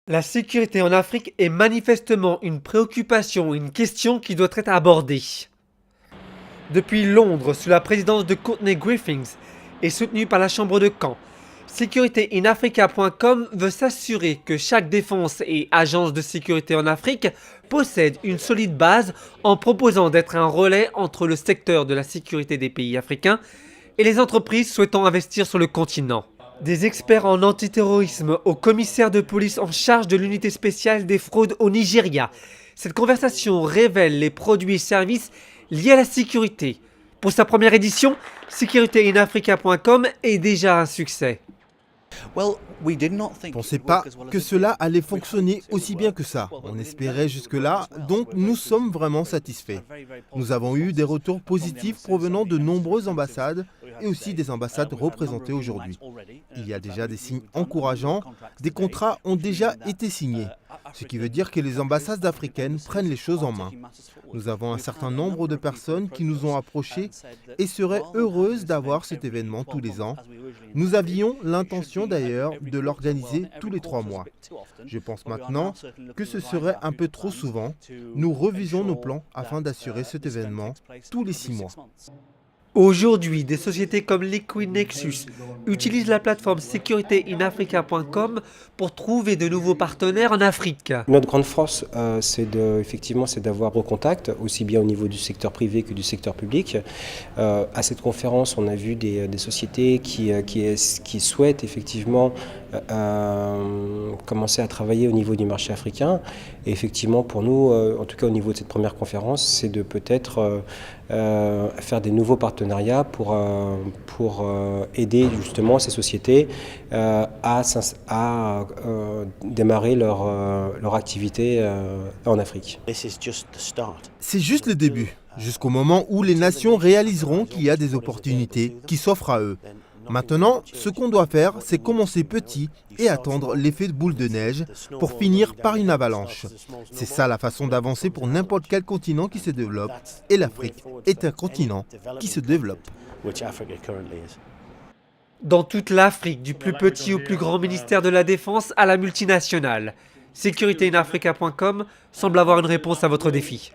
La sécurité en Afrique est manifestement une préoccupation, une question qui doit être abordée. Depuis Londres, sous la présidence de Courtney Griffiths et soutenue par la Chambre de Caen, SecurityInAfrica.com veut s'assurer que chaque défense et agence de sécurité en Afrique possède une solide base en proposant d'être un relais entre le secteur de la sécurité des pays africains et les entreprises souhaitant investir sur le continent. Des experts en antiterrorisme au commissaire de police en charge de l'unité spéciale des fraudes au Nigeria. Cette conversation révèle les produits et services liés à la sécurité. Pour sa première édition, SecurityInAfrica.com est déjà un succès. On ne pensait pas que cela allait fonctionner aussi bien que ça. On espérait jusque-là, donc nous sommes vraiment satisfaits. Nous avons eu des retours positifs provenant de nombreuses ambassades et aussi des ambassades représentées aujourd'hui. Il y a déjà des signes encourageants, des contrats ont déjà été signés, ce qui veut dire que les ambassades africaines prennent les choses en main. Nous avons un certain nombre de personnes qui nous ont approchés et seraient heureuses d'avoir cet événement tous les ans. Nous avions l'intention d'ailleurs de l'organiser tous les 3 mois. Je pense maintenant que ce serait un peu trop souvent. Nous revisons nos plans afin d'assurer cet événement tous les 6 mois. Aujourd'hui, des sociétés comme Liquid Nexus utilisent la plateforme SecurityInAfrica.com pour trouver de nouveaux partenaires en Afrique. Notre grande force, c'est d'avoir au contact, aussi bien au niveau du secteur privé que du secteur public. À cette conférence, on a vu des sociétés qui souhaitent effectivement commencer à travailler au niveau du marché africain. Et effectivement, pour nous, en tout cas au niveau de cette première conférence, c'est de peut-être faire des nouveaux partenariats pour aider justement ces sociétés à démarrer leur activité en Afrique. C'est juste le début, jusqu'au moment où les nations réaliseront qu'il y a des opportunités qui s'offrent à eux. Maintenant, ce qu'on doit faire, c'est commencer petit et attendre l'effet de boule de neige pour finir par une avalanche. C'est ça la façon d'avancer pour n'importe quel continent qui se développe, et l'Afrique est un continent qui se développe. Dans toute l'Afrique, du plus petit au plus grand ministère de la Défense à la multinationale, SecurityInAfrica.com semble avoir une réponse à votre défi.